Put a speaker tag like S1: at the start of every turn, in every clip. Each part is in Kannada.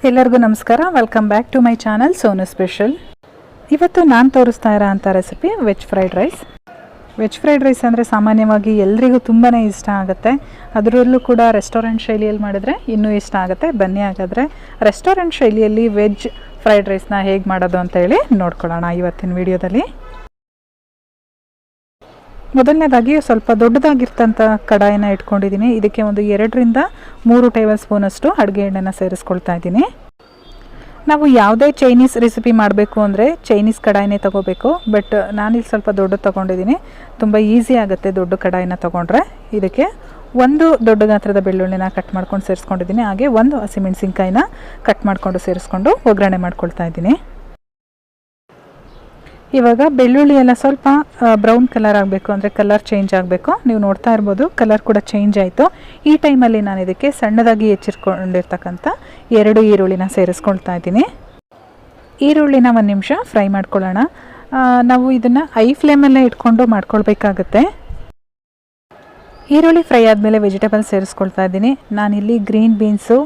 S1: ಎಲ್ಲರಿಗೂ ನಮಸ್ಕಾರ. Welcome back to my channel Sonu special. ಇವತ್ತು ನಾನು ತೋರಿಸ್ತಾ ಇರೋ ಅಂಥ recipe veg fried rice. Veg fried rice ಅಂದರೆ ಸಾಮಾನ್ಯವಾಗಿ ಎಲ್ರಿಗೂ ತುಂಬಾ ಇಷ್ಟ ಆಗುತ್ತೆ. ಅದರಲ್ಲೂ ಕೂಡ ರೆಸ್ಟೋರೆಂಟ್ ಶೈಲಿಯಲ್ಲಿ ಮಾಡಿದ್ರೆ ಇನ್ನೂ ಇಷ್ಟ ಆಗುತ್ತೆ. ಬನ್ನಿ ಹಾಗಾದರೆ ರೆಸ್ಟೋರೆಂಟ್ ಶೈಲಿಯಲ್ಲಿ ವೆಜ್ ಫ್ರೈಡ್ ರೈಸ್ನ ಹೇಗೆ ಮಾಡೋದು ಅಂತೇಳಿ ನೋಡ್ಕೊಳ್ಳೋಣ ಇವತ್ತಿನ ವಿಡಿಯೋದಲ್ಲಿ. ಮೊದಲನೇದಾಗಿ ಸ್ವಲ್ಪ ದೊಡ್ಡದಾಗಿರ್ತಂಥ ಕಡಾಯಿನ ಇಟ್ಕೊಂಡಿದ್ದೀನಿ. ಇದಕ್ಕೆ ಒಂದು 2 ರಿಂದ 3 ಟೇಬಲ್ ಸ್ಪೂನಷ್ಟು ಅಡುಗೆ ಎಣ್ಣೆನ ಸೇರಿಸ್ಕೊಳ್ತಾ ಇದ್ದೀನಿ. ನಾವು ಯಾವುದೇ ಚೈನೀಸ್ ರೆಸಿಪಿ ಮಾಡಬೇಕು ಅಂದರೆ ಚೈನೀಸ್ ಕಡಾಯಿನೇ ತೊಗೋಬೇಕು. ಬಟ್ ನಾನಿಲ್ಲಿ ಸ್ವಲ್ಪ ದೊಡ್ಡದು ತೊಗೊಂಡಿದ್ದೀನಿ. ತುಂಬ ಈಸಿ ಆಗುತ್ತೆ ದೊಡ್ಡ ಕಡಾಯಿನ ತೊಗೊಂಡ್ರೆ. ಇದಕ್ಕೆ ಒಂದು ದೊಡ್ಡ ಗಾತ್ರದ ಬೆಳ್ಳುಳ್ಳಿನ ಕಟ್ ಮಾಡ್ಕೊಂಡು ಸೇರಿಸ್ಕೊಂಡಿದ್ದೀನಿ. ಹಾಗೆ ಒಂದು ಹಸಿಮೆಣಸಿನ್ಕಾಯಿನ ಕಟ್ ಮಾಡಿಕೊಂಡು ಸೇರಿಸ್ಕೊಂಡು ಒಗ್ಗರಣೆ ಮಾಡ್ಕೊಳ್ತಾ ಇದ್ದೀನಿ. ಇವಾಗ ಬೆಳ್ಳುಳ್ಳಿ ಎಲ್ಲ ಸ್ವಲ್ಪ ಬ್ರೌನ್ ಕಲರ್ ಆಗಬೇಕು, ಅಂದರೆ ಕಲರ್ ಚೇಂಜ್ ಆಗಬೇಕು. ನೀವು ನೋಡ್ತಾ ಇರ್ಬೋದು ಕಲರ್ ಕೂಡ ಚೇಂಜ್ ಆಯಿತು. ಈ ಟೈಮಲ್ಲಿ ನಾನು ಇದಕ್ಕೆ ಸಣ್ಣದಾಗಿ ಹೆಚ್ಚಿಟ್ಕೊಂಡಿರ್ತಕ್ಕಂಥ 2 ಈರುಳ್ಳಿನ ಸೇರಿಸ್ಕೊಳ್ತಾ ಇದ್ದೀನಿ. ಈರುಳ್ಳಿನ 1 ನಿಮಿಷ ಫ್ರೈ ಮಾಡ್ಕೊಳ್ಳೋಣ. ನಾವು ಇದನ್ನು ಐ ಫ್ಲೇಮಲ್ಲೇ ಇಟ್ಕೊಂಡು ಮಾಡ್ಕೊಳ್ಬೇಕಾಗತ್ತೆ. ಈರುಳ್ಳಿ ಫ್ರೈ ಆದಮೇಲೆ ವೆಜಿಟೇಬಲ್ ಸೇರಿಸ್ಕೊಳ್ತಾ ಇದ್ದೀನಿ. ನಾನಿಲ್ಲಿ ಗ್ರೀನ್ ಬೀನ್ಸು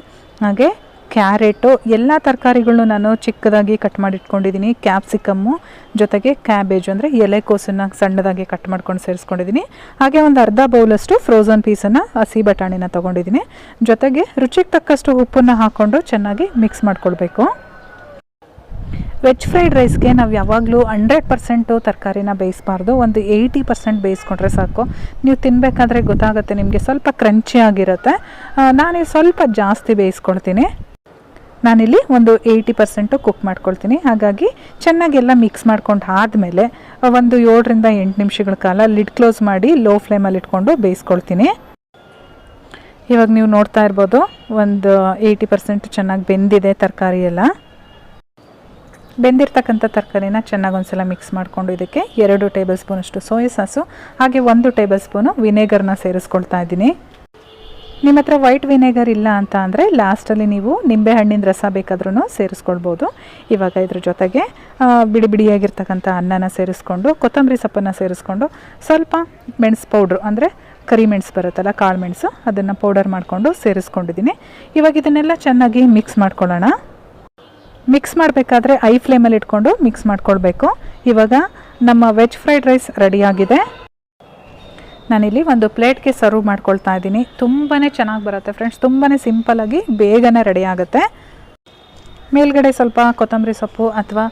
S1: ಹಾಗೆ ಕ್ಯಾರೆಟು ಎಲ್ಲ ತರಕಾರಿಗಳನ್ನೂ ನಾನು ಚಿಕ್ಕದಾಗಿ ಕಟ್ ಮಾಡಿಟ್ಕೊಂಡಿದ್ದೀನಿ. ಕ್ಯಾಪ್ಸಿಕಮ್ಮು ಜೊತೆಗೆ ಕ್ಯಾಬೇಜು ಅಂದರೆ ಎಲೆಕೋಸನ್ನು ಸಣ್ಣದಾಗಿ ಕಟ್ ಮಾಡ್ಕೊಂಡು ಸೇರಿಸ್ಕೊಂಡಿದ್ದೀನಿ. ಹಾಗೆ ಒಂದು ಅರ್ಧ ಬೌಲಷ್ಟು ಫ್ರೋಝನ್ ಪೀಸನ್ನು ಹಸಿ ಬಟಾಣಿನ ತೊಗೊಂಡಿದ್ದೀನಿ. ಜೊತೆಗೆ ರುಚಿಗೆ ತಕ್ಕಷ್ಟು ಉಪ್ಪನ್ನು ಹಾಕ್ಕೊಂಡು ಚೆನ್ನಾಗಿ ಮಿಕ್ಸ್ ಮಾಡ್ಕೊಳ್ಬೇಕು. ವೆಜ್ ಫ್ರೈಡ್ ರೈಸ್ಗೆ ನಾವು ಯಾವಾಗಲೂ 100% ತರಕಾರಿನ ಬೇಯಿಸಬಾರ್ದು. ಒಂದು 80% ಬೇಯಿಸ್ಕೊಂಡ್ರೆ ಸಾಕು. ನೀವು ತಿನ್ನಬೇಕಾದ್ರೆ ಗೊತ್ತಾಗುತ್ತೆ ನಿಮಗೆ, ಸ್ವಲ್ಪ ಕ್ರಂಚಿ ಆಗಿರುತ್ತೆ. ನಾನಿಲ್ಲಿ ಸ್ವಲ್ಪ ಜಾಸ್ತಿ ಬೇಯಿಸ್ಕೊಳ್ತೀನಿ. ನಾನಿಲ್ಲಿ ಒಂದು 80% ಕುಕ್ ಮಾಡ್ಕೊಳ್ತೀನಿ. ಹಾಗಾಗಿ ಚೆನ್ನಾಗೆಲ್ಲ ಮಿಕ್ಸ್ ಮಾಡ್ಕೊಂಡು ಆದಮೇಲೆ ಒಂದು 7 ರಿಂದ 8 ನಿಮಿಷಗಳ ಕಾಲ ಲಿಡ್ ಕ್ಲೋಸ್ ಮಾಡಿ ಲೋ ಫ್ಲೇಮಲ್ಲಿ ಇಟ್ಕೊಂಡು ಬೇಯಿಸ್ಕೊಳ್ತೀನಿ. ಇವಾಗ ನೀವು ನೋಡ್ತಾ ಇರ್ಬೋದು ಒಂದು 80% ಚೆನ್ನಾಗಿ ಬೆಂದಿದೆ ತರಕಾರಿ ಎಲ್ಲ. ಬೆಂದಿರ್ತಕ್ಕಂಥ ತರಕಾರಿನ ಚೆನ್ನಾಗಿ ಒಂದ್ಸಲ ಮಿಕ್ಸ್ ಮಾಡಿಕೊಂಡು ಇದಕ್ಕೆ 2 ಟೇಬಲ್ ಸ್ಪೂನಷ್ಟು ಸೋಯಾ ಸಾಸು ಹಾಗೆ 1 ಟೇಬಲ್ ಸ್ಪೂನು ವಿನೆಗರ್ನ ಸೇರಿಸ್ಕೊಳ್ತಾ ಇದ್ದೀನಿ. ನಿಮ್ಮ ಹತ್ರ ವೈಟ್ ವಿನೆಗರ್ ಇಲ್ಲ ಅಂತ ಅಂದರೆ ಲಾಸ್ಟಲ್ಲಿ ನೀವು ನಿಂಬೆ ಹಣ್ಣಿನ ರಸ ಬೇಕಾದ್ರೂ ಸೇರಿಸ್ಕೊಳ್ಬೋದು. ಇವಾಗ ಇದ್ರ ಜೊತೆಗೆ ಬಿಡಿ ಬಿಡಿಯಾಗಿರ್ತಕ್ಕಂಥ ಅನ್ನನ ಸೇರಿಸ್ಕೊಂಡು ಕೊತ್ತಂಬರಿ ಸೊಪ್ಪನ್ನು ಸೇರಿಸ್ಕೊಂಡು ಸ್ವಲ್ಪ ಮೆಣಸು ಪೌಡ್ರು ಅಂದರೆ ಕರಿಮೆಣಸು ಬರುತ್ತಲ್ಲ, ಕಾಳು ಮೆಣಸು, ಅದನ್ನು ಪೌಡರ್ ಮಾಡಿಕೊಂಡು ಸೇರಿಸ್ಕೊಂಡಿದ್ದೀನಿ. ಇವಾಗ ಇದನ್ನೆಲ್ಲ ಚೆನ್ನಾಗಿ ಮಿಕ್ಸ್ ಮಾಡ್ಕೊಳ್ಳೋಣ. ಮಿಕ್ಸ್ ಮಾಡಬೇಕಾದ್ರೆ ಐ ಫ್ಲೇಮಲ್ಲಿ ಇಟ್ಕೊಂಡು ಮಿಕ್ಸ್ ಮಾಡ್ಕೊಳ್ಬೇಕು. ಇವಾಗ ನಮ್ಮ ವೆಜ್ ಫ್ರೈಡ್ ರೈಸ್ ರೆಡಿಯಾಗಿದೆ. ನಾನಿಲ್ಲಿ ಒಂದು ಪ್ಲೇಟ್ಗೆ ಸರ್ವ್ ಮಾಡ್ಕೊಳ್ತಾ ಇದ್ದೀನಿ. ತುಂಬಾ ಚೆನ್ನಾಗಿ ಬರುತ್ತೆ ಫ್ರೆಂಡ್ಸ್. ತುಂಬಾ ಸಿಂಪಲ್ಲಾಗಿ ಬೇಗನೆ ರೆಡಿ ಆಗುತ್ತೆ. ಮೇಲ್ಗಡೆ ಸ್ವಲ್ಪ ಕೊತ್ತಂಬರಿ ಸೊಪ್ಪು ಅಥವಾ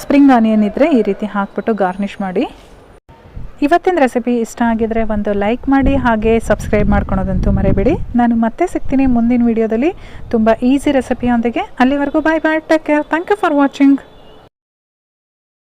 S1: ಸ್ಪ್ರಿಂಗ್ ಆನಿಯನ್ ಇದ್ದರೆ ಈ ರೀತಿ ಹಾಕ್ಬಿಟ್ಟು ಗಾರ್ನಿಷ್ ಮಾಡಿ. ಇವತ್ತಿನ ರೆಸಿಪಿ ಇಷ್ಟ ಆಗಿದರೆ ಒಂದು ಲೈಕ್ ಮಾಡಿ, ಹಾಗೆ ಸಬ್ಸ್ಕ್ರೈಬ್ ಮಾಡ್ಕೊಳೋದಂತೂ ಮರಿಬೇಡಿ. ನಾನು ಮತ್ತೆ ಸಿಗ್ತೀನಿ ಮುಂದಿನ ವಿಡಿಯೋದಲ್ಲಿ ತುಂಬ ಈಸಿ ರೆಸಿಪಿಯೊಂದಿಗೆ. ಅಲ್ಲಿವರೆಗೂ bye bye, take care, thank you for watching.